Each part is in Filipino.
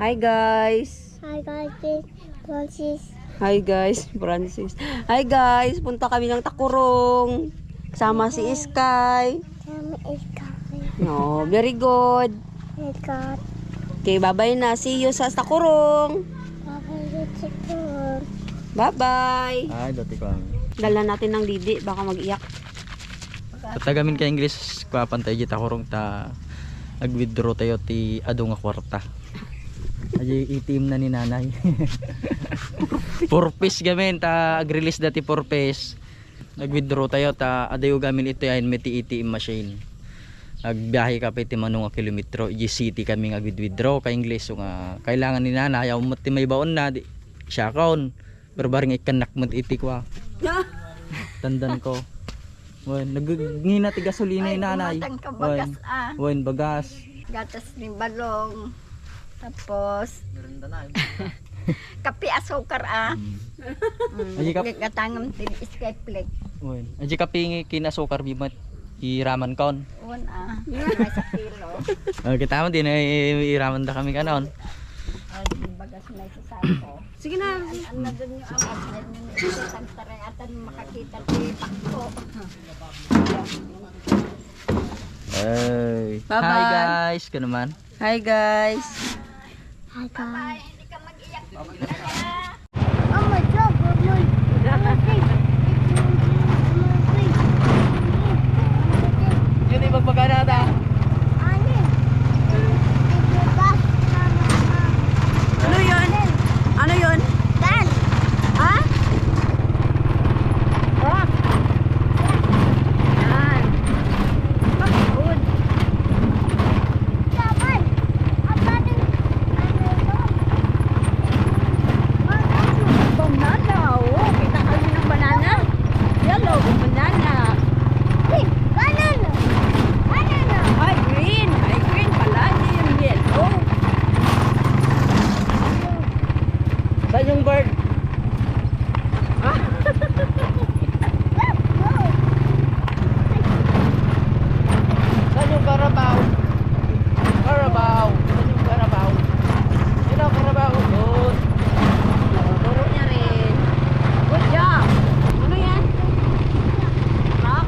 Hi guys. Hi guys, this Francis. Hi guys, Francis. Hi guys, punta kami ng Takurong. Sama si Sky. Kami ikaw. No, very good. Ikaw. Okay, bye-bye na. See you sa Takurong. Bye-bye. Bye-bye. Ay, dati ko ang. Dala natin ng Didi, baka mag-iyak. Tatagamin ka English, papantay kita kurong ta nag-withdraw tayo ti ado nga kwarta. Aji itim na ni nanay. 4 piece gamin ta ag-release dati 4 piece. Nag-withdraw tayo ta adayo gamin ito yan may ATM machine. Nagbiyahe ka pa iti manong kilometro. City kami nag-withdraw ka English so nga kailangan ni nanay ayaw mo ti may baon na di siya kaon. Pero baring ikanak mo iti kwa. Tandan ko. Wen nagngina ti gasolina ni nanay. Bagas Wen bagas. gatas ni balong. Tapos kape asukar Aji kap gatangam tin iskeplik. wen. Aji kapingi kinasukar bimat iraman kaon. Un may sa kilo. Kita mo din ay iraman da kami kanon. Ay bagas may sa sako. Sige na. Ano dun yung amat na isang tarayatan makakita ti pakko. Hey. Bye-bye. Hi guys, kanuman. Hi guys. Hi guys. Hindi ka mag-iyak. Oh my God, Yun ibang pagkanata. Ano yun? Ano yun? Dan. Ha? Rock. Yan. Good. Dapat. Apa din? Banana. Oh, kita kami ng banana. Yellow, banana. Hey, banana. Banana. Ay, green. Ay, green pala. Hindi yung yellow. Saan yung bird? Saan yung Carabao? Carabao. Saan yung Carabao? Yun ang Carabao. Good. Turo niya rin. Good job. Ano yan? Rock?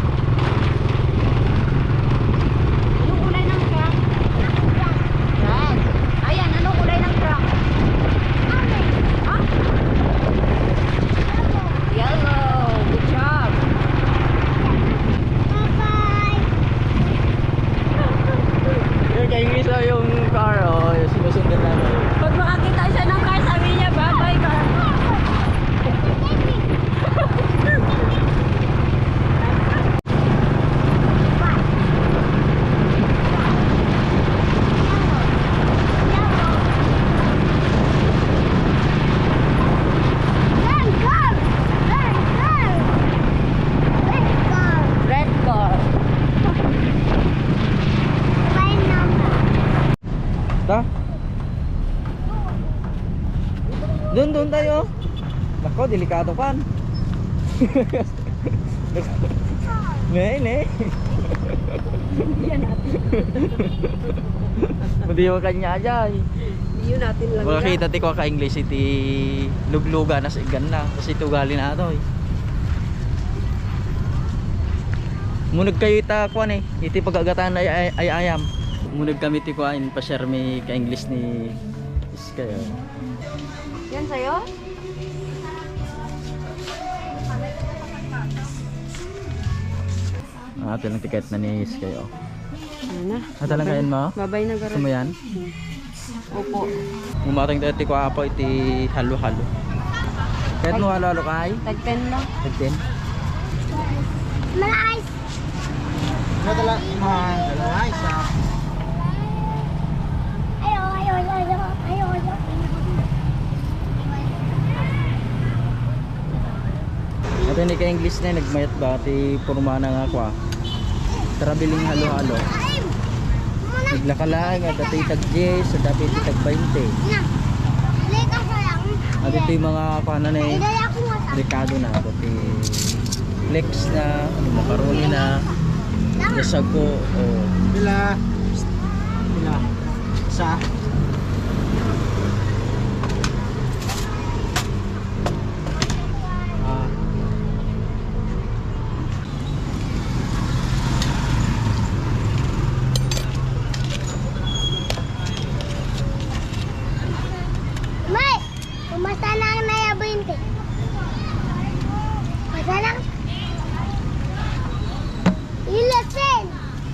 Anong kulay ng truck? Red. Ayan, anong kulay ng truck? Ha? Yellow. Good job. Bye-bye. Yung kay English yung car. Oh, yung sinusundan namin. Pag makakita siya ng car, sabi niya, bye-bye car. Red car. Ta? Doon tayo. Nako, delikado pan. Ne. Hindi mo kanya aja. Hindi yun natin lang Makakita ti ko ka English iti lugluga na sa igan na. Kasi ito gali na ito eh. Munag kayo ita kuan eh. Iti pagagatan ay ayam. Munag kami ti kuan pa-share mi ka English ni Iskay. Yan sa'yo? Ito lang tiket na ni Iskay. Ano na? Ito lang kain mo? Bye-bye na Gusto mo garo. yan? Opo. Umating tayo ti ko apo iti halo-halo. Kahit mo halo-halo kay? Tag-10 lang. Tagtin. Malays. Nadala isa. Ayaw. Ito ni ka English na nagmayat ba ti porma na nga kwa. Traveling halo-halo. Naglakalaan at dati tag 10 sa dati tag 20. Leka sayang. At ito yung mga kanan eh. Delikado na ito. Flex na, macaroni na, nasago. Oh. Bila. Isa.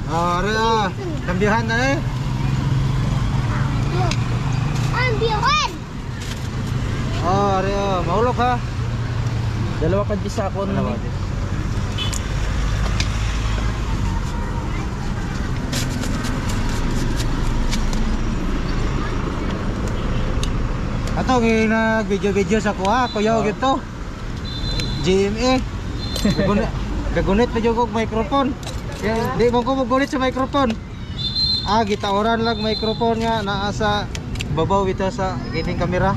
Ari kambihan na eh. Ang biwan! Ari maulog ha. Dalawa ka di sa akon. Ato nag video sa kuha, kuya gito. GMA. Gagunit pa jud kog microphone. Di mo ko magunit sa microphone. Gitaoran lang microphone nga naa sa babaw ito sa kining kamera.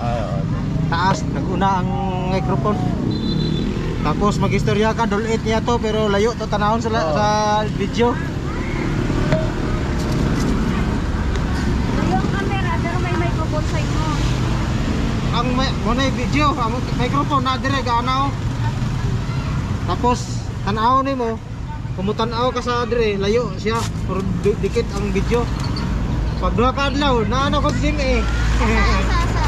Taas naguna ang microphone. Tapos magistorya ka dulit niya to pero layo to tanahon sa video. Yung camera, pero may microphone sa inyo. Ang muna video, ang microphone na dire gaanaw. Tapos tanaw nimo, kumutanaw ka sa dire, layo siya, pero dikit ang video. Pag duha ka adlaw, naano ko sim eh. Sa.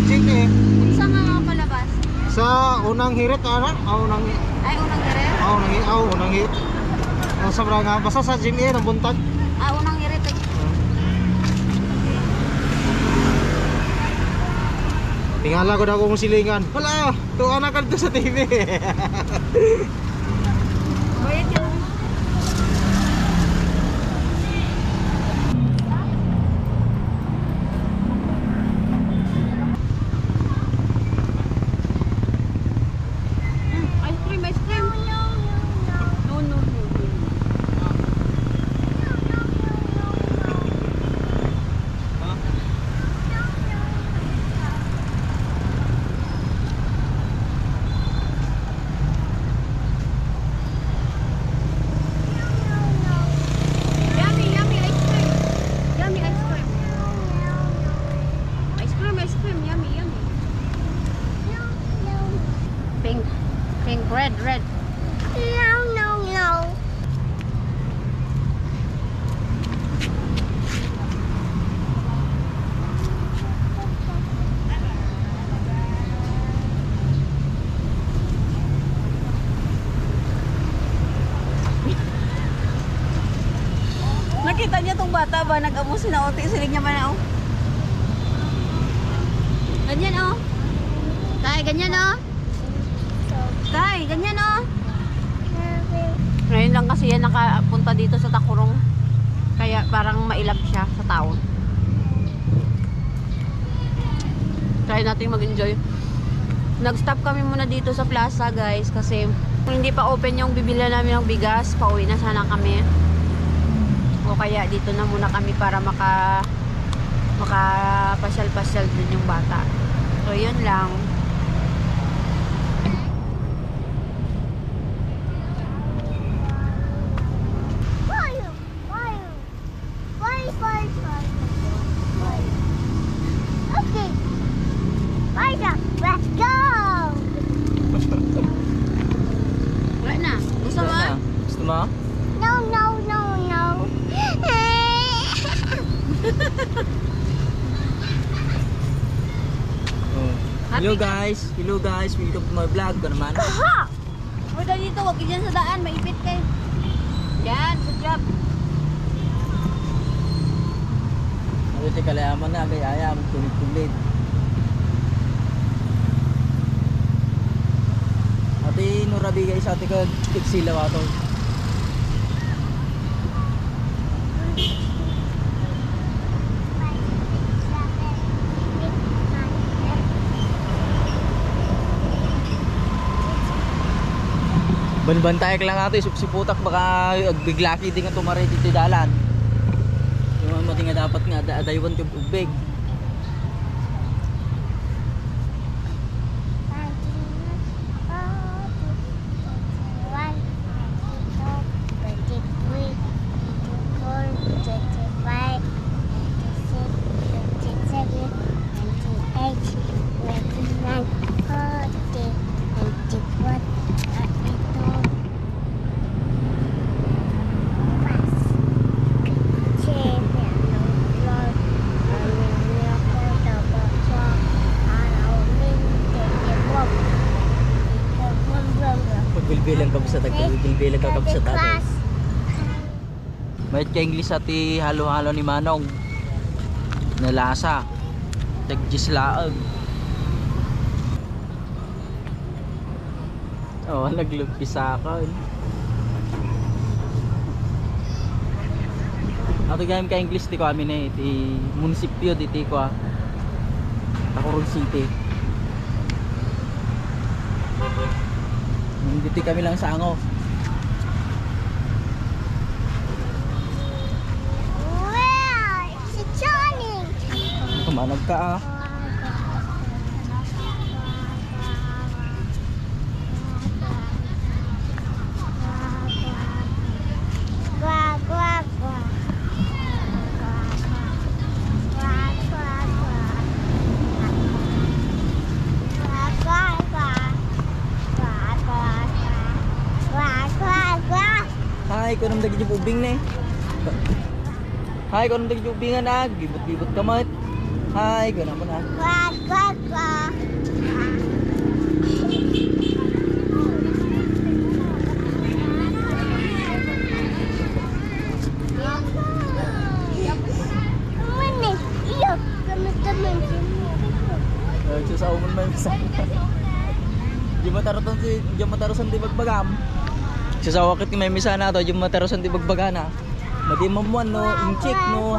Sing eh. Saan nga palabas? Sa unang hirit ana, unang Ay, unang hirit? unang hirit. Ang sabra nga basta sa gym eh ng buntag. Unang hirit. Tingala ko na akong silingan. Wala, tuwa na ka dito sa TV. Bayad yun. Ice cream, ice cream. No, no, no. Yummy, yummy ice cream. Yummy ice cream. Ice cream, ice cream. Yummy, yummy. Pink. Pink, red, red. No. Nakita niya tong bata ba? Nag-amo sinauti. Sinig niya man ako. Ganyan oh. Tay, ganyan oh. Tay, ganyan oh. Ngayon lang kasi yan nakapunta dito sa Takurong. Kaya parang mailap siya sa tao. Try natin mag-enjoy. Nag-stop kami muna dito sa plaza guys kasi hindi pa open yung bibila namin ng bigas. Pauwi na sana kami. O kaya dito na muna kami para makapasyal-pasyal din yung bata. So yun lang. Okay. Let's go. Wala na. Gusto mo? Gusto mo? No. Hello guys, welcome to my vlog ko naman. Pwede dito, huwag dyan sa daan. Maipit kayo. Yan, good job. Ito kalayaman na, gaya tulit-tulit. Ate nurabi guys, ate ko tiksilaw ato. Banbantay ka lang ato, siputak baka biglaki din nga tumari dito dalan. Yung mati nga dapat nga daywan ka ubig. Mayat ka English at halo-halo ni Manong. Nalasa. Tagjislaag. Oh, naglupisa ka. Ato gayam ka English ti ko amin eh. Ti munisipyo di ti ko. Tacorong City. Hindi kami lang sa ango. Wow, it's shining. Kumanag ka ah. Quack, quack, quack. Quack, quack, quack. Quack, quack, quack. Quack, quack, quack. Quack, quack, quack. Hi, ko nang dagi ubing ne. Hi, ko nang dagi ubingan na. Gibot-gibot ka mat. Hi, ko naman ah. Quack, quack, quack. Mani, iyo, teman-teman. Sa umon man bisa. Di matarusan di bagbagam. Sa wakit may misa na to, di matarusan di bagbagana. Madi mamuan no, inchik no,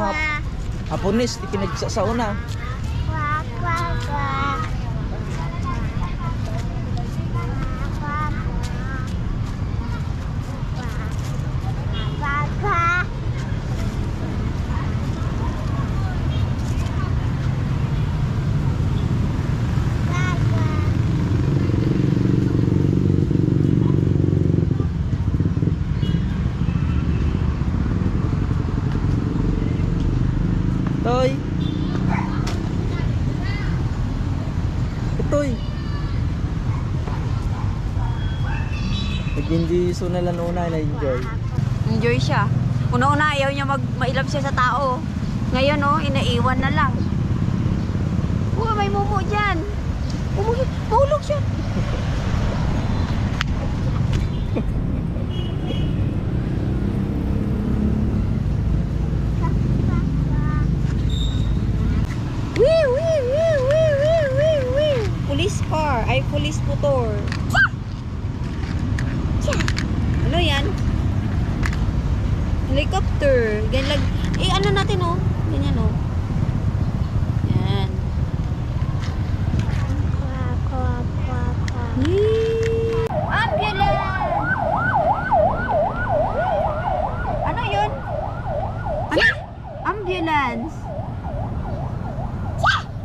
haponis di kinagsa sa una. Quack, quack, quack. Quack, quack. Quack, quack. Toy. Toy. Nag-enjoy so na lang una na-enjoy. Enjoy siya. Una-una ayaw niya mailap siya sa tao. Ngayon oh, inaiwan na lang. Oh, may mumu dyan. Mahulog siya. Wee, wee, wee, wee, wee, wee, wee. Police car. Ay, police motor. Ano yan? Helicopter. Ganyan lang. Eh, ano natin oh? Ganyan oh. Yan. Quack, quack, quack, quack. Yee! Ambulance! Ano yun? Ano? Ambulance.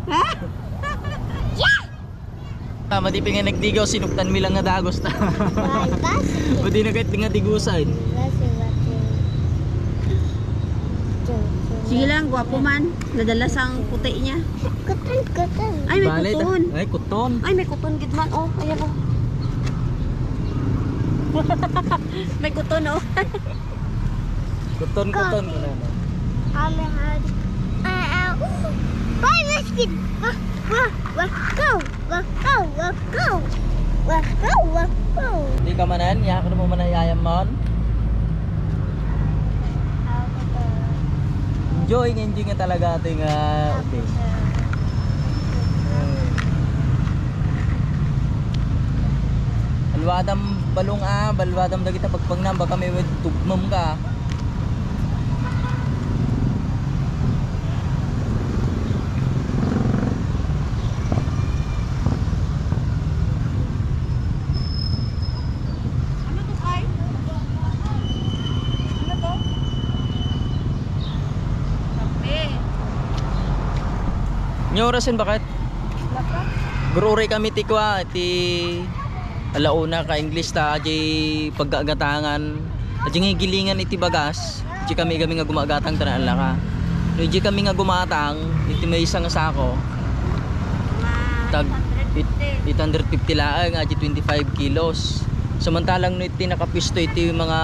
Ha? Madi nga nagdigaw sinuktan mi lang nga dagos ta. Why, basi? Madi na kahit nga digusan. Basi, basi. Sige lang, gwapo man. Nadalas ang puti niya. Kuton, kuton. Ay, may Balit, ah. kuton. Ay, kuton. Ay, may kuton gid man. Oh, ayan oh. May kuton oh. Kuton. Ame had. Bye, basket. Go, go. Di ka manan, ya ka mo manayayam mon. Enjoy nga talaga ating okay. Balwadam balong balwadam dagita pagpangnam baka may tugmam ka. Ano to, Kai? Ano to? Kape. Nyo orasin bakit? Gururi kami ti kwa ti alauna ka English ta aji pagagatangan aji nga gilingan iti bagas aji kami nga gumagatang tanan ka aji kami nga gumatang iti may isang sako tag 850 laang aji 25 kilos samantalang no iti nakapisto iti mga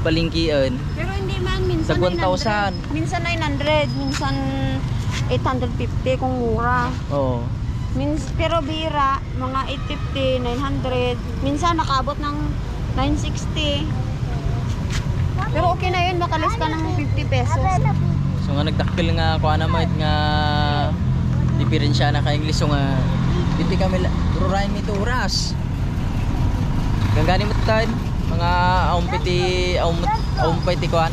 palingkian Pero hindi man, minsan sa 1,000. 900. Minsan 900, minsan 850 kung mura. oo Pero bira, mga 850, 900. Minsan nakabot ng 960. Pero okay na yun, makalis ka ng 50 pesos. So nga nagtakpil nga ko ana mait nga diferensya na kay English so nga dito kami rurain nito oras. Gangani mo tayo mga aumpiti kuan.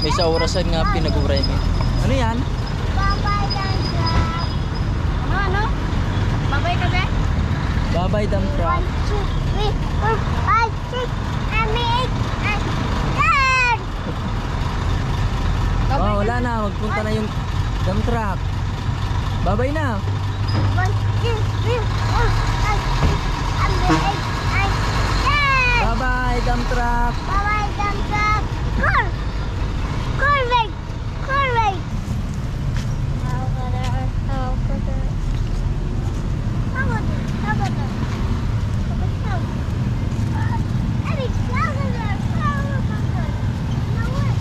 May sa orasan nga pinaguray mi. Ano yan? Ano? Babay ka ba? Babay dump truck. 1, 2, 3, 4, 5, 6, 7, 8, 9, 10. Oh, wala na, magpunta na yung dump truck. Babay na. 1, 2, 3, 4, 5, 6, 7, 8, 9, 10. Bye-bye dump truck. Bye-bye, dump truck. Car! Car wait! Car wait! How about that? How about that? How about that? How about that? How about that? Eddie, how about that? How about that? You know what?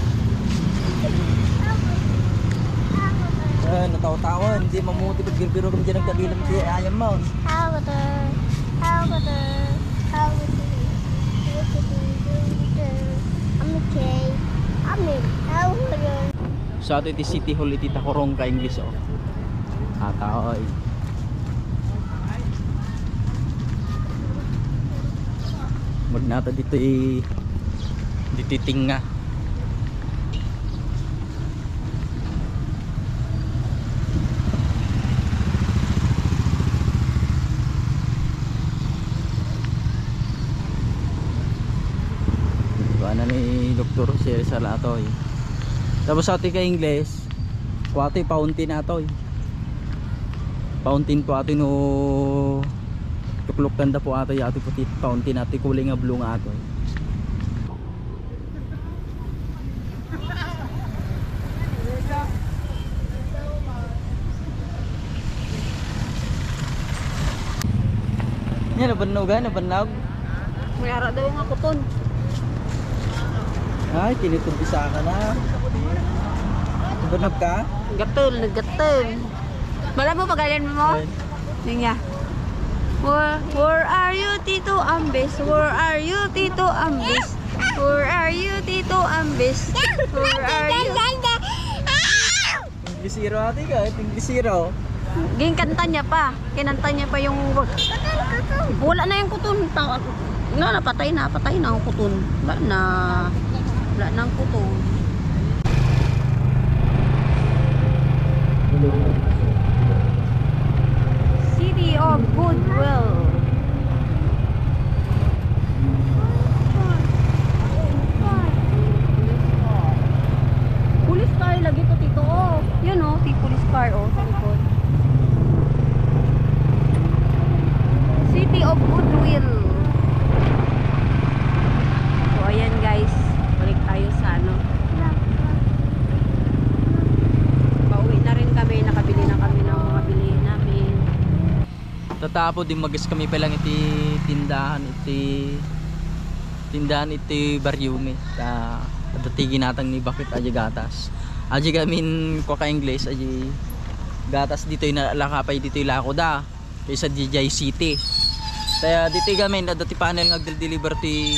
How about that? Natawa-tawa, hindi mamuti pag biro kami dyan nagkabilang si Ayam mo. How about that? How about that? How about that? I'm okay. I'm in. How about that? Sa ato iti City Hall iti Tacorong ka English oh. Tao ay. Magnata dito dititing nga. Ano ni Dr. Sir Salatoy. Tapos sa ating ka-Ingles, kuwato yung fountain na ito. Fountain po ato no tuklok tanda po ato yung ato puti fountain natin kulay nga blue nga ato. Yan, nabannog. May ara daw nga kuton. Ay, tinitumpisa ka na. Nabannog ka? Naggatol. Bala mo pagalan mo? Niya. Where are you, Tito Ambes? Where are you, Tito Ambes? Where are you, Tito Ambes? Where are you? Inglisiro ate ka, Inglisiro. Kanta niya pa. Kinanta niya pa yung wala na yung kuton. Napatay na ang kuton. Wala na ang kuton. City of Goodwill. Police car lagi to tito. Oh, yun oh, police car oh sa likod. City of Goodwill. So ayan guys, balik tayo sa ano. Pauwi na rin kami, nakabili na kami ng mga bilihin namin. Tatapo din magas kami pa lang tindahan iti Baryumi ta datigin natang ni bakit aja gatas aja gamin ko ka English aja gatas dito yung nalakapay dito yung lako da kaysa DJ City kaya dito gamin dati panel nagdeliver ti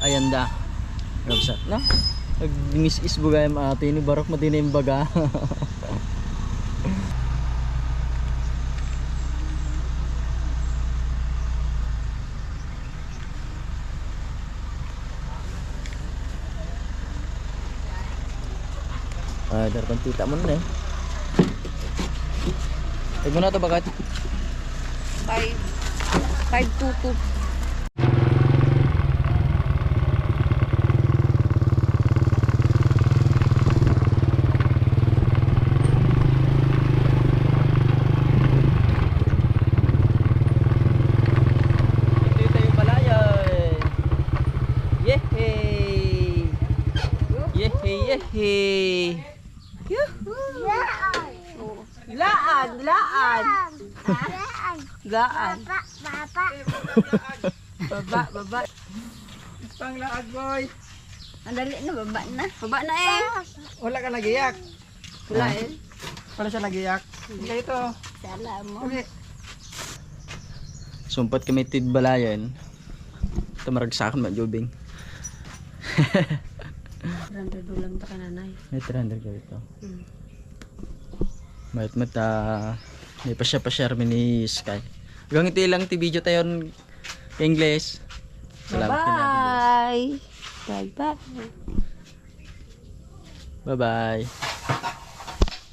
ayan da rabsat na nagmiss bugay ati ni barok mo din yung baga. Darpan tita mo na eh. Tignan mo na ito bagat. 522. Ito tayo balaya eh. Yehey! Yehey! Gaan. Baba. Baba. Pang laag boy. Ang dali na, baba na eh. Wala ka nagiyak. Wala eh. Wala siya nagiyak. Kaya ito. Sala mo. Okay. Sumpat kami tid balayan. Tamaragsakan man jubing. 300 ulam ta kananay. May 300 ka dito. Hmm. May may pa-share ni Sky. Hanggang ito ilang video tayo kay English. Salamat Bye! Bye-bye! Bye-bye.